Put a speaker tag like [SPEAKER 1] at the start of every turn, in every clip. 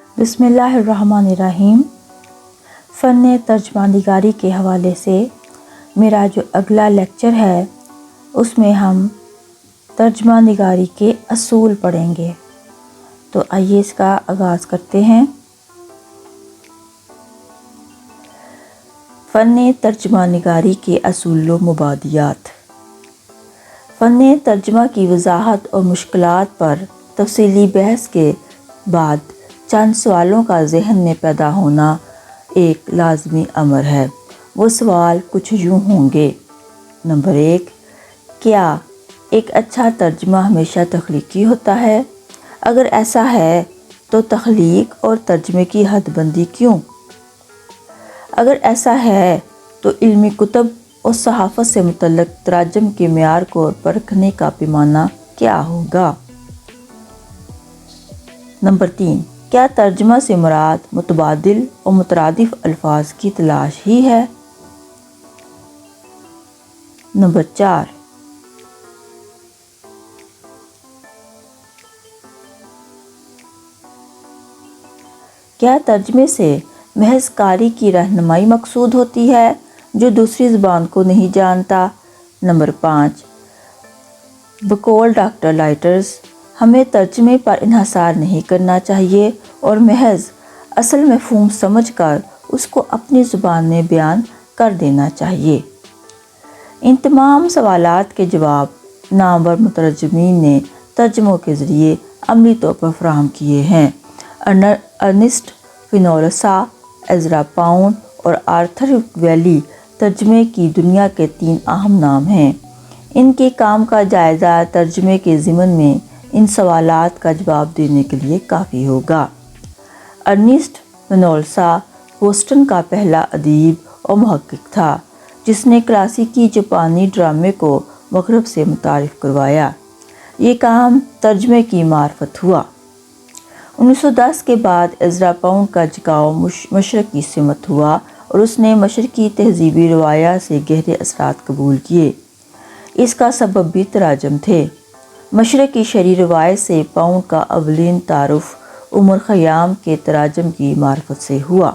[SPEAKER 1] بسم اللہ الرحمن الرحیم۔ فن ترجمہ نگاری کے حوالے سے میرا جو اگلا لیکچر ہے اس میں ہم ترجمہ نگاری کے اصول پڑھیں گے، تو آئیے اس کا آغاز کرتے ہیں۔ فن ترجمہ نگاری کے اصول و مبادیات۔ فن ترجمہ کی وضاحت اور مشکلات پر تفصیلی بحث کے بعد چند سوالوں کا ذہن میں پیدا ہونا ایک لازمی امر ہے۔ وہ سوال کچھ یوں ہوں گے۔ نمبر 1، کیا ایک اچھا ترجمہ ہمیشہ تخلیقی ہوتا ہے؟ اگر ایسا ہے تو تخلیق اور ترجمے کی حد بندی کیوں؟ اگر ایسا ہے تو علمی کتب اور صحافت سے متعلق تراجم کے معیار کو پرکھنے کا پیمانہ کیا ہوگا؟ نمبر 3، کیا ترجمہ سے مراد متبادل اور مترادف الفاظ کی تلاش ہی ہے؟ نمبر 4، کیا ترجمے سے محض قاری کی رہنمائی مقصود ہوتی ہے جو دوسری زبان کو نہیں جانتا؟ نمبر 5، بقول ڈاکٹر لائٹرز، ہمیں ترجمے پر انحصار نہیں کرنا چاہیے اور محض اصل مفہوم سمجھ کر اس کو اپنی زبان میں بیان کر دینا چاہیے۔ ان تمام سوالات کے جواب نامور مترجمین نے ترجموں کے ذریعے عملی طور پر فراہم کیے ہیں۔ ارنسٹ فنولسا، ایزرا پاؤنڈ اور آرتھر ویلی ترجمے کی دنیا کے 3 اہم نام ہیں۔ ان کے کام کا جائزہ ترجمے کے ضمن میں ان سوالات کا جواب دینے کے لیے کافی ہوگا۔ ارنسٹ فنولسا بوسٹن کا پہلا ادیب اور محقق تھا جس نے کلاسیکی جاپانی ڈرامے کو مغرب سے متعارف کروایا۔ یہ کام ترجمے کی معرفت ہوا۔ 1910 کے بعد ایزرا پاؤنڈ کا جھکاؤ مشرقی سمت ہوا اور اس نے مشرقی تہذیبی روایات سے گہرے اثرات قبول کیے۔ اس کا سبب بھی تراجم تھے۔ مشرقی شرعی روایت سے پاؤنڈ کا اولین تعارف عمر خیام کے تراجم کی معرفت سے ہوا۔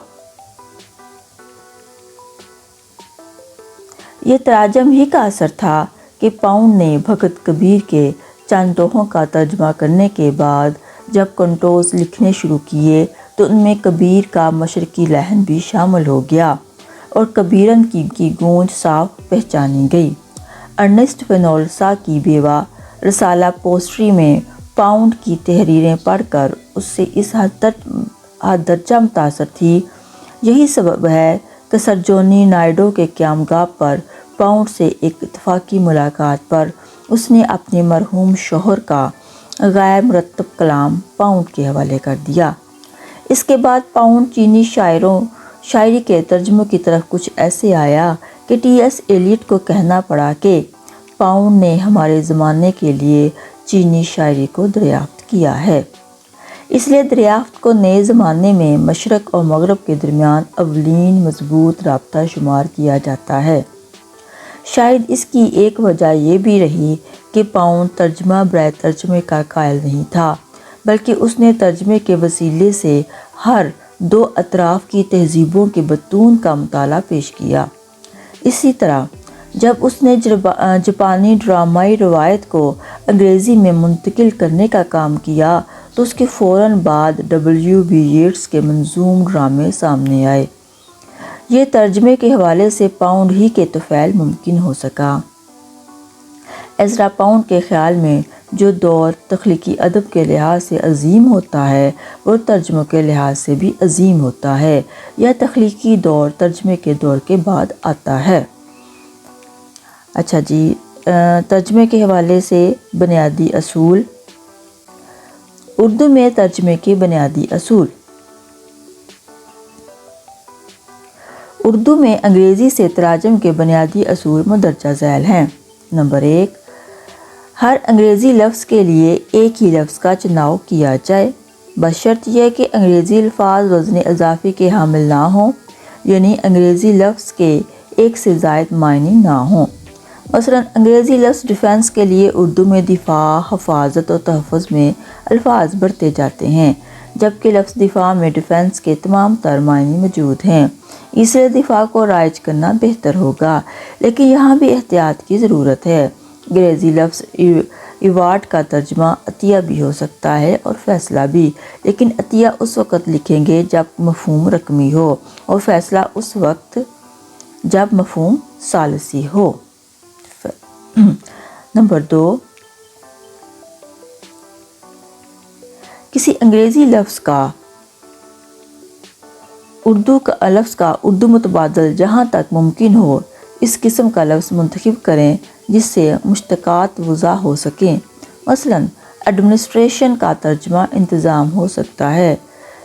[SPEAKER 1] یہ تراجم ہی کا اثر تھا کہ پاؤنڈ نے بھگت کبیر کے چند دوہوں کا ترجمہ کرنے کے بعد جب کنٹوز لکھنے شروع کیے تو ان میں کبیر کا مشرقی لحن بھی شامل ہو گیا اور کبیرن کی گونج صاف پہچانی گئی۔ ارنسٹ فنولسا کی بیوہ رسالہ پوسٹری میں پاؤنڈ کی تحریریں پڑھ کر اس سے اس حد درجہ متاثر تھی۔ یہی سبب ہے کہ سرجونی نائیڈو کے قیامگاہ پر پاؤنڈ سے ایک اتفاقی ملاقات پر اس نے اپنے مرحوم شوہر کا غیر مرتب کلام پاؤنڈ کے حوالے کر دیا۔ اس کے بعد پاؤنڈ چینی شاعری کے ترجموں کی طرف کچھ ایسے آیا کہ ٹی ایس ایلیٹ کو کہنا پڑا کہ پاؤنڈ نے ہمارے زمانے کے لیے چینی شاعری کو دریافت کیا ہے۔ اس لیے دریافت کو نئے زمانے میں مشرق اور مغرب کے درمیان اولین مضبوط رابطہ شمار کیا جاتا ہے۔ شاید اس کی ایک وجہ یہ بھی رہی کہ پاؤنڈ ترجمہ برائے ترجمے کا قائل نہیں تھا، بلکہ اس نے ترجمے کے وسیلے سے ہر 2 اطراف کی تہذیبوں کے متون کا مطالعہ پیش کیا۔ اسی طرح جب اس نے جاپانی ڈرامائی روایت کو انگریزی میں منتقل کرنے کا کام کیا تو اس کے فوراً بعد WB ییٹس کے منظوم ڈرامے سامنے آئے۔ یہ ترجمے کے حوالے سے پاؤنڈ ہی کے طفیل ممکن ہو سکا۔ ایزرا پاؤنڈ کے خیال میں جو دور تخلیقی ادب کے لحاظ سے عظیم ہوتا ہے وہ ترجموں کے لحاظ سے بھی عظیم ہوتا ہے۔ یہ تخلیقی دور ترجمے کے دور کے بعد آتا ہے۔ اچھا جی، ترجمے کے حوالے سے بنیادی اصول۔ اردو میں ترجمے کے بنیادی اصول۔ اردو میں انگریزی سے تراجم کے بنیادی اصول مندرجہ ذیل ہیں۔ نمبر 1، ہر انگریزی لفظ کے لیے ایک ہی لفظ کا چناؤ کیا جائے، بشرط یہ کہ انگریزی الفاظ وزن اضافی کے حامل نہ ہوں، یعنی انگریزی لفظ کے ایک سے زائد معنی نہ ہوں۔ مثلاً انگریزی لفظ ڈیفنس کے لیے اردو میں دفاع، حفاظت اور تحفظ میں الفاظ برتے جاتے ہیں، جبکہ لفظ دفاع میں ڈیفنس کے تمام تر معنی موجود ہیں، اس لیے دفاع کو رائج کرنا بہتر ہوگا، لیکن یہاں بھی احتیاط کی ضرورت ہے۔ انگریزی لفظ ایوارڈ کا ترجمہ عطیہ بھی ہو سکتا ہے اور فیصلہ بھی، لیکن عطیہ اس وقت لکھیں گے جب مفہوم رقمی ہو اور فیصلہ اس وقت جب مفہوم ثالثی ہو۔ نمبر 2، کسی انگریزی لفظ کا اردو متبادل جہاں تک ممکن ہو اس قسم کا لفظ منتخب کریں جس سے مشتقات وضع ہو سکیں۔ مثلا ایڈمنسٹریشن کا ترجمہ انتظام ہو سکتا ہے،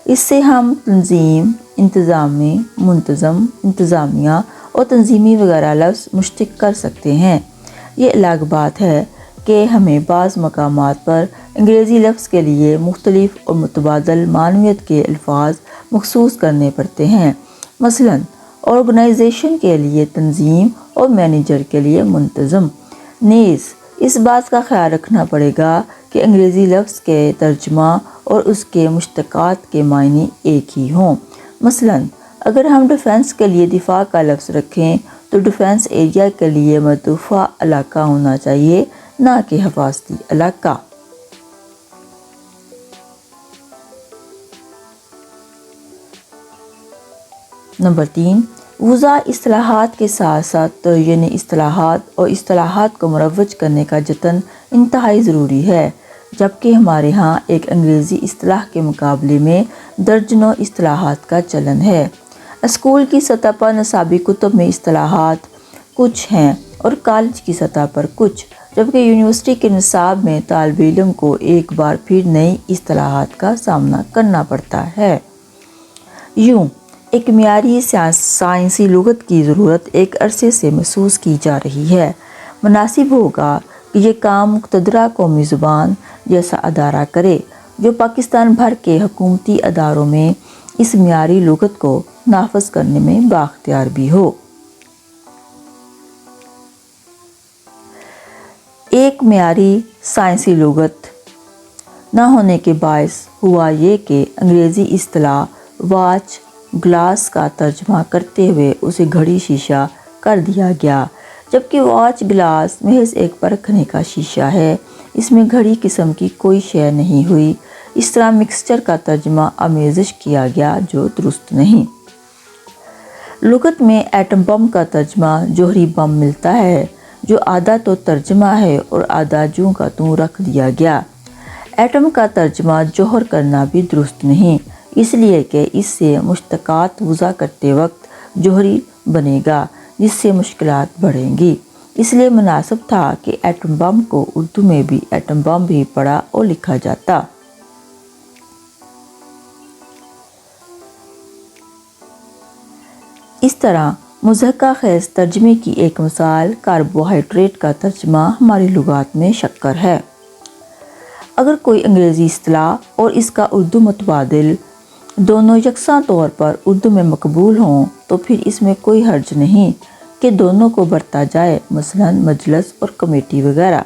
[SPEAKER 1] اس سے ہم تنظیم، انتظامی، منتظم، انتظامیہ اور تنظیمی وغیرہ لفظ مشتق کر سکتے ہیں۔ یہ الگ بات ہے کہ ہمیں بعض مقامات پر انگریزی لفظ کے لیے مختلف اور متبادل معنویت کے الفاظ مخصوص کرنے پڑتے ہیں، مثلا آرگنائزیشن کے لیے تنظیم اور مینیجر کے لیے منتظم۔ نیز اس بات کا خیال رکھنا پڑے گا کہ انگریزی لفظ کے ترجمہ اور اس کے مشتقات کے معنی ایک ہی ہوں۔ مثلا اگر ہم ڈیفنس کے لیے دفاع کا لفظ رکھیں تو ڈیفنس ایریا کے لیے مدفوع علاقہ ہونا چاہیے، نہ کہ حفاظتی علاقہ۔ نمبر 3، وضع اصطلاحات کے ساتھ ساتھ تعین اصطلاحات اور اصطلاحات کو مروج کرنے کا جتن انتہائی ضروری ہے، جبکہ ہمارے ہاں ایک انگریزی اصطلاح کے مقابلے میں درجنوں اصطلاحات کا چلن ہے۔ اسکول کی سطح پر نصابی کتب میں اصطلاحات کچھ ہیں اور کالج کی سطح پر کچھ، جبکہ یونیورسٹی کے نصاب میں طالب علم کو ایک بار پھر نئی اصطلاحات کا سامنا کرنا پڑتا ہے۔ یوں ایک معیاری سائنسی لغت کی ضرورت ایک عرصے سے محسوس کی جا رہی ہے۔ مناسب ہوگا کہ یہ کام مقتدرہ قومی زبان جیسا ادارہ کرے جو پاکستان بھر کے حکومتی اداروں میں اس معیاری لغت کو نافذ کرنے میں بااختیار بھی ہو۔ ایک معیاری سائنسی لغت نہ ہونے کے باعث ہوا یہ کہ انگریزی اصطلاح واچ گلاس کا ترجمہ کرتے ہوئے اسے گھڑی شیشہ کر دیا گیا، جبکہ واچ گلاس محض ایک پرکھنے کا شیشہ ہے، اس میں گھڑی قسم کی کوئی شے نہیں ہوئی۔ اس طرح مکسچر کا ترجمہ آمیزش کیا گیا جو درست نہیں۔ لغت میں ایٹم بم کا ترجمہ جوہری بم ملتا ہے، جو آدھا تو ترجمہ ہے اور آدھا جوں کا توں رکھ دیا گیا۔ ایٹم کا ترجمہ جوہر کرنا بھی درست نہیں، اس لیے کہ اس سے مشتقات وضع کرتے وقت جوہری بنے گا جس سے مشکلات بڑھیں گی۔ اس لیے مناسب تھا کہ ایٹم بم کو اردو میں بھی ایٹم بم بھی پڑھا اور لکھا جاتا۔ اس طرح مضحکہ خیز ترجمے کی ایک مثال کاربوہائیڈریٹ کا ترجمہ ہماری لغات میں شکر ہے۔ اگر کوئی انگریزی اصطلاح اور اس کا اردو متبادل دونوں یکساں طور پر اردو میں مقبول ہوں تو پھر اس میں کوئی حرج نہیں کہ دونوں کو برتا جائے، مثلا مجلس اور کمیٹی وغیرہ۔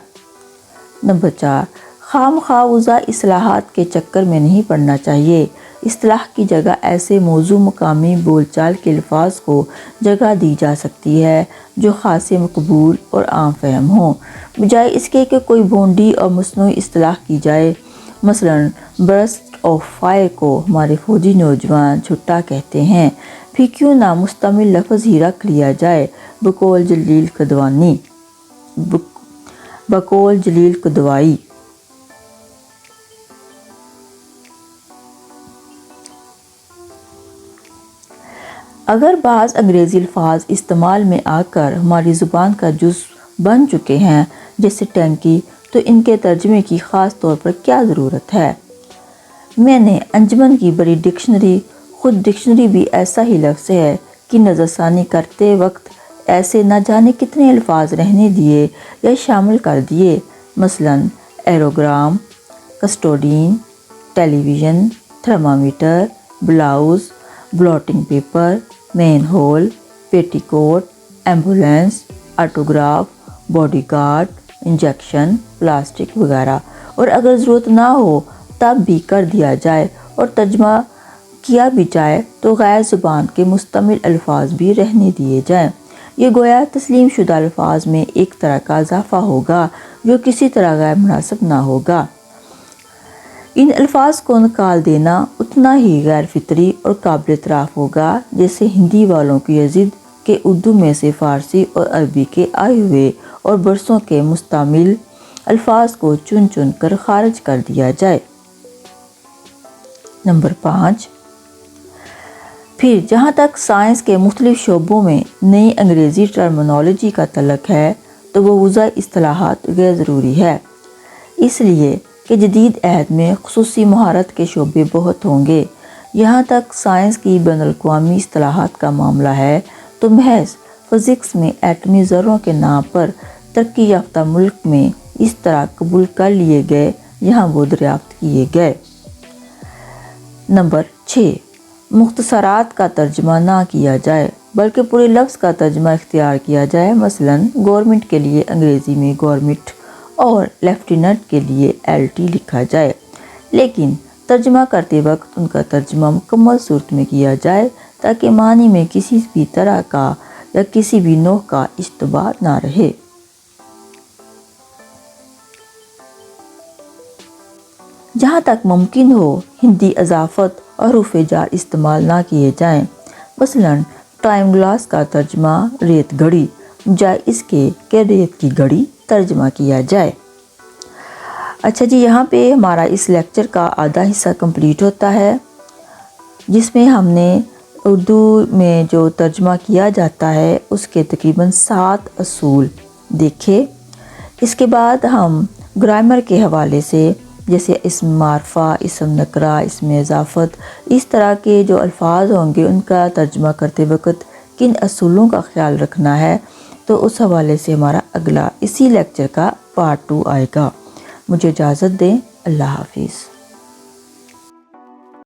[SPEAKER 1] نمبر 4، خام خواہ وضع اصطلاحات کے چکر میں نہیں پڑنا چاہیے۔ اصطلاح کی جگہ ایسے موضوع مقامی بول چال کے الفاظ کو جگہ دی جا سکتی ہے جو خاصے مقبول اور عام فہم ہوں، بجائے اس کے کہ کوئی بھونڈی اور مصنوعی اصطلاح کی جائے۔ مثلا برسٹ آف فائر کو ہمارے فوجی نوجوان چھٹا کہتے ہیں، پھر کیوں نہ مستعمل لفظ ہی رکھ لیا جائے بقول جلیل قدوائی۔ اگر بعض انگریزی الفاظ استعمال میں آ کر ہماری زبان کا جزو بن چکے ہیں جیسے ٹینکی، تو ان کے ترجمے کی خاص طور پر کیا ضرورت ہے؟ میں نے انجمن کی بڑی ڈکشنری، خود ڈکشنری بھی ایسا ہی لفظ ہے، کی نظر ثانی کرتے وقت ایسے نہ جانے کتنے الفاظ رہنے دیے یا شامل کر دیے، مثلا aerogram, custodian, television, thermometer, blouse, blotting paper, manhole, petticoat, ambulance, autograph, bodyguard, injection, plastic وغیرہ، اور اگر ضرورت نہ ہو تب بھی کر دیا جائے اور ترجمہ کیا بھی جائے تو غیر زبان کے مستعمل الفاظ بھی رہنے دیے جائیں۔ یہ گویا تسلیم شدہ الفاظ میں ایک طرح کا اضافہ ہوگا جو کسی طرح غیر مناسب نہ ہوگا۔ ان الفاظ کو نکال دینا اتنا ہی غیر فطری اور قابل اعتراف ہوگا جیسے ہندی والوں کی یہ ضد کہ اردو میں سے فارسی اور عربی کے آئے ہوئے اور برسوں کے مستعمل الفاظ کو چن چن کر خارج کر دیا جائے۔ نمبر 5، پھر جہاں تک سائنس کے مختلف شعبوں میں نئی انگریزی ٹرمنالوجی کا تعلق ہے تو وہ وضع اصطلاحات غیر ضروری ہے، اس لیے کہ جدید عہد میں خصوصی مہارت کے شعبے بہت ہوں گے۔ یہاں تک سائنس کی بین الاقوامی اصطلاحات کا معاملہ ہے تو محض فزکس میں ایٹمی ذروں کے نام پر ترقی یافتہ ملک میں اس طرح قبول کر لیے گئے یہاں وہ دریافت کیے گئے۔ نمبر 6، مختصرات کا ترجمہ نہ کیا جائے بلکہ پورے لفظ کا ترجمہ اختیار کیا جائے۔ مثلاً گورنمنٹ کے لیے انگریزی میں گورنمنٹ اور لیفٹیننٹ کے لیے LT لکھا جائے، لیکن ترجمہ کرتے وقت ان کا ترجمہ مکمل صورت میں کیا جائے تاکہ معنی میں کسی بھی طرح کا یا کسی بھی نوع کا اشتباہ نہ رہے۔ جہاں تک ممکن ہو ہندی اضافت اور حروف جار استعمال نہ کیے جائیں۔ مثلاً ٹائم گلاس کا ترجمہ ریت گھڑی بجائے اس کے کہ ریت کی گھڑی ترجمہ کیا جائے۔ اچھا جی، یہاں پہ ہمارا اس لیکچر کا آدھا حصہ کمپلیٹ ہوتا ہے جس میں ہم نے اردو میں جو ترجمہ کیا جاتا ہے اس کے تقریباً 7 اصول دیکھے۔ اس کے بعد ہم گرامر کے حوالے سے جیسے اسم معرفہ، اسم نکرہ، اسم اضافت، اس طرح کے جو الفاظ ہوں گے ان کا ترجمہ کرتے وقت کن اصولوں کا خیال رکھنا ہے، تو اس حوالے سے ہمارا اگلا اسی لیکچر کا پارٹ 2 آئے گا۔ مجھے اجازت دیں، اللہ حافظ۔